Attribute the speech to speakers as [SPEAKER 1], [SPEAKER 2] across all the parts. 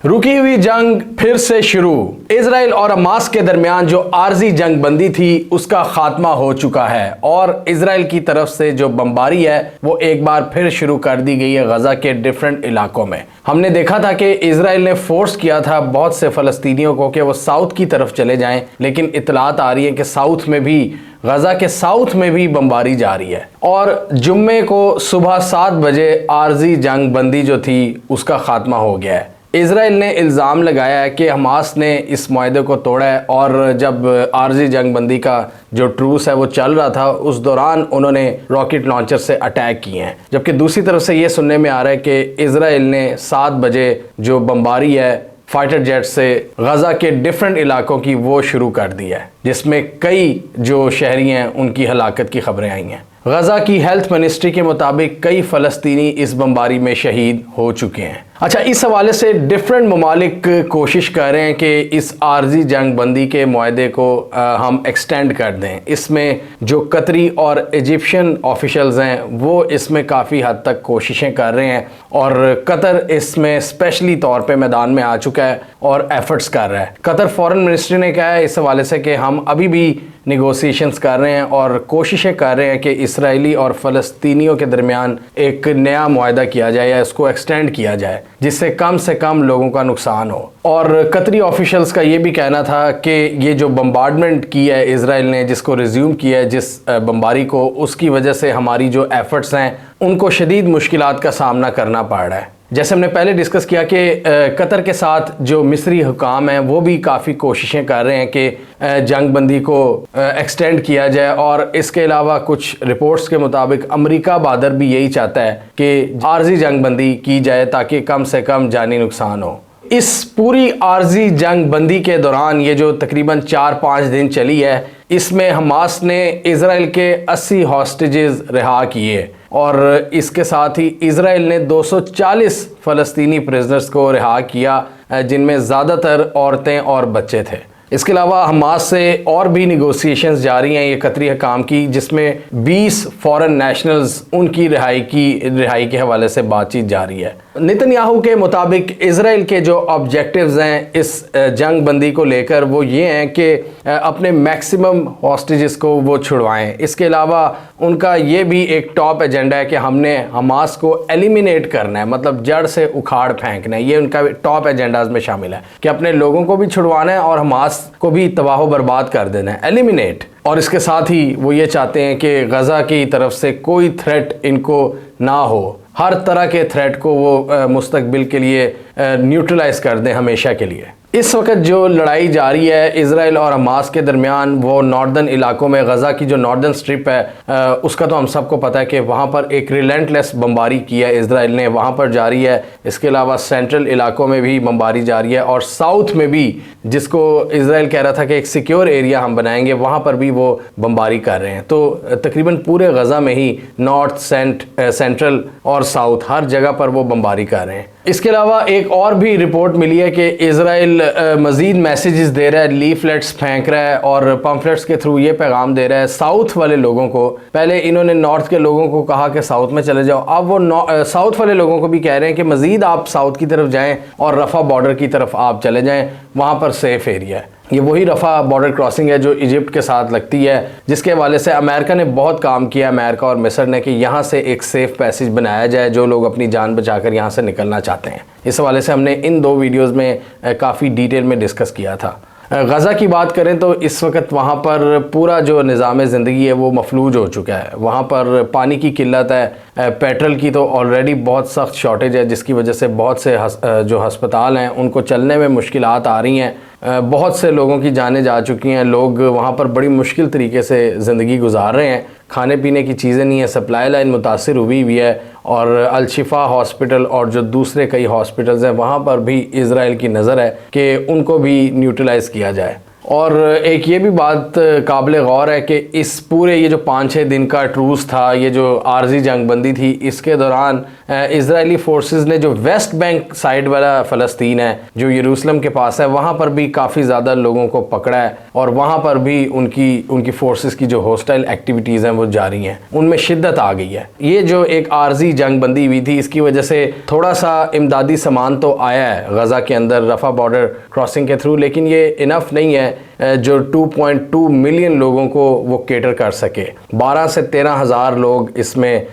[SPEAKER 1] रुकी हुई जंग फिर से शुरू। इजराइल और हमास के दरमियान जो आर्जी जंग बंदी थी उसका खात्मा हो चुका है और इजराइल की तरफ से जो बमबारी है वो एक बार फिर शुरू कर दी गई है गजा के डिफरेंट इलाकों में। हमने देखा था कि इजराइल ने फोर्स किया था बहुत से फलस्तीनियों को कि वो साउथ की तरफ चले जाएं, लेकिन इतलात आ रही है कि साउथ में भी, गजा के साउथ में भी बमबारी जारी है और जुम्मे को सुबह 7 बजे आर्जी जंग बंदी जो थी उसका खात्मा हो गया है। इजराइल ने इल्ज़ाम लगाया है कि हमास ने इस मुआहदे को तोड़ा है और जब आर्जी जंग बंदी का जो ट्रूस है वो चल रहा था उस दौरान उन्होंने रॉकेट लॉन्चर से अटैक किए हैं। जबकि दूसरी तरफ से ये सुनने में आ रहा है कि इजराइल ने 7 बजे जो बमबारी है फाइटर जेट से गजा के डिफरेंट इलाकों की वो शुरू कर दी है, जिसमें कई जो शहरी हैं उनकी हलाकत की खबरें आई हैं। गजा की हेल्थ मिनिस्ट्री के मुताबिक कई फ़लस्तीनी इस बमबारी में शहीद हो चुके हैं। अच्छा, इस हवाले से डिफरेंट ममालिक कोशिश कर रहे हैं कि इस आर्जी जंग बंदी के मुआहदे को हम एक्सटेंड कर दें। इसमें जो कतरी और इजिप्शियन ऑफिशल्स हैं वो इसमें काफ़ी हद तक कोशिशें कर रहे हैं और कतर इसमें स्पेशली तौर पे मैदान में आ चुका है और एफर्ट्स कर रहा है। कतर फॉरेन मिनिस्ट्री ने कहा है इस हवाले से कि हम अभी भी निगोसिएशंस कर रहे हैं और कोशिशें कर रहे हैं कि इसराइली और फ़लस्तीनियों के दरमियान एक नया मुआहदा किया जाए या इसको एक्सटेंड किया जाए जिससे कम से कम लोगों का नुकसान हो। और कतरी ऑफिशियल्स का ये भी कहना था कि ये जो बम्बार्डमेंट की है इसराइल ने, जिसको रिज्यूम किया है जिस बमबारी को, उसकी वजह से हमारी जो एफर्ट्स हैं उनको शदीद मुश्किलात का सामना करना पड़ रहा है। जैसे हमने पहले डिस्कस किया कि कतर के साथ जो मिस्री हुकाम हैं वो भी काफ़ी कोशिशें कर रहे हैं कि जंग बंदी को एक्सटेंड किया जाए और इसके अलावा कुछ रिपोर्ट्स के मुताबिक अमेरिका बादर भी यही चाहता है कि आर्जी जंग बंदी की जाए ताकि कम से कम जानी नुकसान हो। इस पूरी आर्जी जंग बंदी के दौरान ये जो तकरीबन 4-5 दिन चली है, इसमें हमास ने इजराइल के 80 हॉस्टेजेस रिहा किए और इसके साथ ही इजराइल ने 240 फ़लस्तीनी प्रिजनर्स को रिहा किया, जिनमें ज़्यादातर औरतें और बच्चे थे। इसके अलावा हमास से और भी निगोसिएशंस जारी हैं ये कतरी हकाम की, जिसमें 20 फॉरेन नेशनल्स उनकी रिहाई के हवाले से बातचीत जारी है। नेतन्याहू के मुताबिक इजराइल के जो ऑब्जेक्टिव्स हैं इस जंग बंदी को लेकर वो ये हैं कि अपने मैक्सिमम हॉस्टेजेस को वो छुड़वाएं। इसके अलावा उनका ये भी एक टॉप एजेंडा है कि हमने हमास को एलिमिनेट करना है, मतलब जड़ से उखाड़ फेंकना है। ये उनका टॉप एजेंडाज में शामिल है कि अपने लोगों को भी छुड़वाना है और हमास को भी तबाह बर्बाद कर देना है, एलिमिनेट। और इसके साथ ही वो ये चाहते हैं कि गजा की तरफ से कोई थ्रेट इनको ना हो, हर तरह के थ्रेट को वो मुस्तकबिल के लिए न्यूट्रलाइज कर दें हमेशा के लिए। इस वक्त जो लड़ाई जारी है इजराइल और हमास के दरमियान, वो नॉर्दर्न इलाकों में, गजा की जो नॉर्दर्न स्ट्रिप है उसका तो हम सबको पता है कि वहाँ पर एक रिलेंटलेस बमबारी की है इजराइल ने, वहाँ पर जारी है। इसके अलावा सेंट्रल इलाकों में भी बमबारी जारी है और साउथ में भी, जिसको इजराइल कह रहा था कि एक सिक्योर एरिया हम बनाएंगे, वहाँ पर भी वो बमबारी कर रहे हैं। तो तकरीबन पूरे गजा में ही नॉर्थ, सेंट्रल और साउथ हर जगह पर वो बमबारी कर रहे हैं। इसके अलावा एक और भी रिपोर्ट मिली है कि इजराइल मज़ीद मैसेजेस दे रहा है, लीफलेट्स फेंक रहा है और पम्फलेट्स के थ्रू ये पैगाम दे रहा है साउथ वाले लोगों को। पहले इन्होंने नॉर्थ के लोगों को कहा कि साउथ में चले जाओ, अब वो साउथ वाले लोगों को भी कह रहे हैं कि मज़ीद आप साउथ की तरफ जाएं और रफ़ा बॉर्डर की तरफ आप चले जाएं, वहाँ पर सेफ़ एरिया है। ये वही रफ़ा बॉर्डर क्रॉसिंग है जो इजिप्ट के साथ लगती है, जिसके हवाले से अमेरिका ने बहुत काम किया, अमेरिका और मिस्र ने, कि यहाँ से एक सेफ़ पैसेज बनाया जाए जो लोग अपनी जान बचाकर यहाँ से निकलना चाहते हैं। इस हवाले से हमने इन 2 वीडियोस में काफ़ी डिटेल में डिस्कस किया था। गज़ा की बात करें तो इस वक्त वहाँ पर पूरा जो निज़ाम ज़िंदगी है वो मफलूज हो चुका है। वहाँ पर पानी की किल्लत है, पेट्रोल की तो ऑलरेडी बहुत सख्त शॉर्टेज है, जिसकी वजह से बहुत से जो हस्पताल हैं उनको चलने में मुश्किलात आ रही हैं। बहुत से लोगों की जानें जा चुकी हैं, लोग वहाँ पर बड़ी मुश्किल तरीके से ज़िंदगी गुजार रहे हैं, खाने पीने की चीज़ें नहीं है, सप्लाई लाइन मुतासिर हुई हुई है और अल-शिफा हॉस्पिटल और जो दूसरे कई हॉस्पिटल्स हैं वहाँ पर भी इजराइल की नज़र है कि उनको भी न्यूट्रलाइज़ किया जाए। और एक ये भी बात काबिल गौर है कि इस पूरे ये जो 5-6 दिन का ट्रूस था, ये जो आर्जी जंग बंदी थी, इसके दौरान इजरायली फोर्सेस ने जो वेस्ट बैंक साइड वाला फ़लस्तीन है जो यरूशलेम के पास है, वहाँ पर भी काफ़ी ज़्यादा लोगों को पकड़ा है और वहाँ पर भी उनकी फोर्सेस की जो हॉस्टाइल एक्टिविटीज़ हैं वो जारी हैं, उनमें शिद्दत आ गई है। ये जो एक आर्जी जंग बंदी हुई थी, इसकी वजह से थोड़ा सा इमदादी सामान तो आया है गज़ा के अंदर रफ़ा बॉर्डर क्रॉसिंग के थ्रू, लेकिन ये इनफ नहीं है जो 2.2 मिलियन लोगों को वो केटर कर सके। 12 से 13 हज़ार लोग इसमें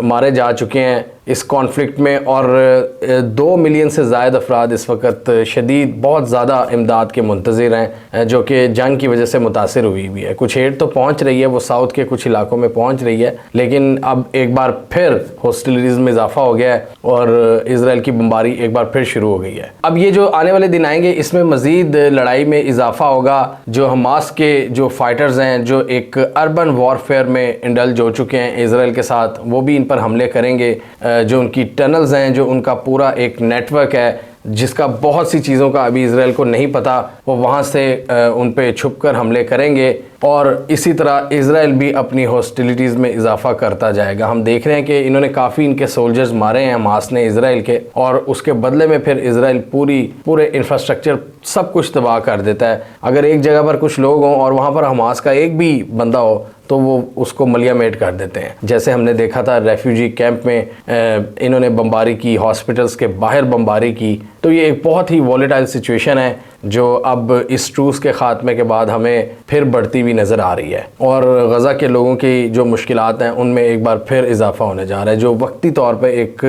[SPEAKER 1] मारे जा चुके हैं इस कॉन्फ्लिक्ट में और 2 मिलियन से ज़ायद अफराद इस वक्त शदीद बहुत ज़्यादा इमदाद के मुंतज़िर हैं जो कि जंग की वजह से मुतासिर हुई भी है। कुछ एड तो पहुँच रही है, वो साउथ के कुछ इलाकों में पहुँच रही है, लेकिन अब एक बार फिर हॉस्टिलिटीज़ में इजाफा हो गया है और इसराइल की बमबारी एक बार फिर शुरू हो गई है। अब ये जो आने वाले दिन आएंगे इसमें मज़ीद लड़ाई में इजाफा होगा। जो हमास के जो फाइटर्स हैं जो एक अर्बन वॉरफेयर में इंडल्ज हो चुके हैं इसराइल के साथ, वो भी इन पर हमले करेंगे। जो उनकी टनल्स हैं, जो उनका पूरा एक नेटवर्क है जिसका बहुत सी चीज़ों का अभी इसराइल को नहीं पता, वो वहाँ से उन पे छुपकर हमले करेंगे और इसी तरह इसराइल भी अपनी हॉस्टिलिटीज़ में इजाफा करता जाएगा। हम देख रहे हैं कि इन्होंने काफ़ी इनके सोल्जर्स मारे हैं हमास ने इसराइल के, और उसके बदले में फिर इसराइल पूरे इंफ्रास्ट्रक्चर सब कुछ तबाह कर देता है। अगर एक जगह पर कुछ लोग हों और वहाँ पर हमास का एक भी बंदा हो तो वो उसको मलियामेट कर देते हैं। जैसे हमने देखा था रेफ्यूजी कैंप में इन्होंने बमबारी की, हॉस्पिटल्स के बाहर बमबारी की। तो ये एक बहुत ही वॉलेटाइल सिचुएशन है जो अब इस ट्रूस के ख़ात्मे के बाद हमें फिर बढ़ती हुई नज़र आ रही है और गज़ा के लोगों की जो मुश्किलात हैं उनमें एक बार फिर इजाफा होने जा रहा है। जो वक्ती तौर पे एक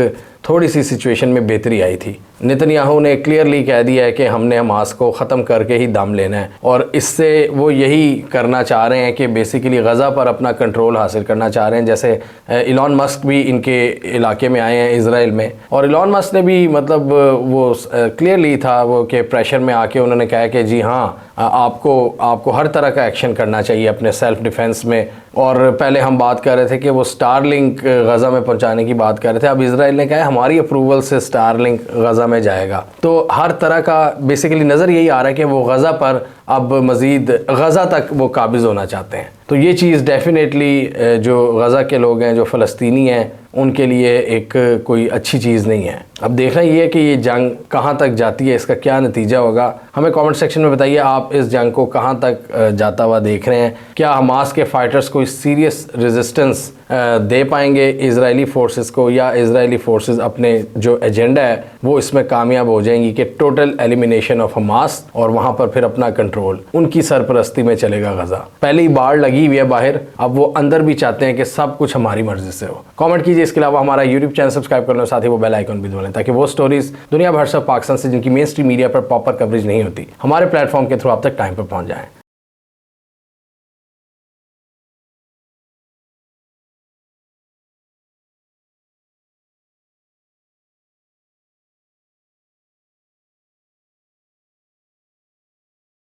[SPEAKER 1] थोड़ी सी सिचुएशन में बेहतरी आई थी, नेतन्याहू ने क्लियरली कह दिया है कि हमने हमास को ख़त्म करके ही दम लेना है और इससे वो यही करना चाह रहे हैं कि बेसिकली गज़ा पर अपना कंट्रोल हासिल करना चाह रहे हैं। जैसे इलॉन मस्क भी इनके इलाके में आए हैं इसराइल में, और इलॉन मस्क ने भी मतलब वो क्लियरली था वो कि प्रेशर में आके उन्होंने कहा कि जी हाँ, आपको हर तरह का एक्शन करना चाहिए अपने सेल्फ डिफेंस में। और पहले हम बात कर रहे थे कि वो स्टारलिंक गज़ा में पहुंचाने की बात कर रहे थे, अब इसराइल ने कहा हमारी अप्रूवल से स्टारलिंक गज़ा में जाएगा। तो हर तरह का बेसिकली नज़र यही आ रहा है कि वो गज़ा पर अब मज़ीद गज़ा तक वो काबिज़ होना चाहते हैं। तो ये चीज़ डेफिनेटली जो गज़ा के लोग हैं, जो फ़लस्तीनी हैं, उनके लिए एक कोई अच्छी चीज़ नहीं है। अब देखना ये है कि ये जंग कहाँ तक जाती है, इसका क्या नतीजा होगा। हमें कमेंट सेक्शन में बताइए आप इस जंग को कहाँ तक जाता हुआ देख रहे हैं। क्या हमास के फाइटर्स कोई सीरियस रेजिस्टेंस दे पाएंगे इजरायली फोर्सेस को, या इजरायली फोर्सेस अपने जो एजेंडा है वो इसमें कामयाब हो जाएंगी कि टोटल एलिमिनेशन ऑफ हमास और वहाँ पर फिर अपना कंट्रोल उनकी सरपरस्ती में चलेगा गज़ा। पहले ही बाढ़ लगी हुई है बाहर, अब वो अंदर भी चाहते हैं कि सब कुछ हमारी मर्जी से हो। कमेंट कीजिए। इसके अलावा हमारा यूट्यूब चैनल सब्सक्राइब कर लो, साथ ही वो बेल आइकन भी दबा लें ताकि वो स्टोरीज दुनिया भर से पाकिस्तान से जिनकी मेन स्ट्रीम मीडिया पर प्रॉपर कवरेज नहीं होती हमारे प्लेटफॉर्म के थ्रू आप तक टाइम पर पहुंच जाएं।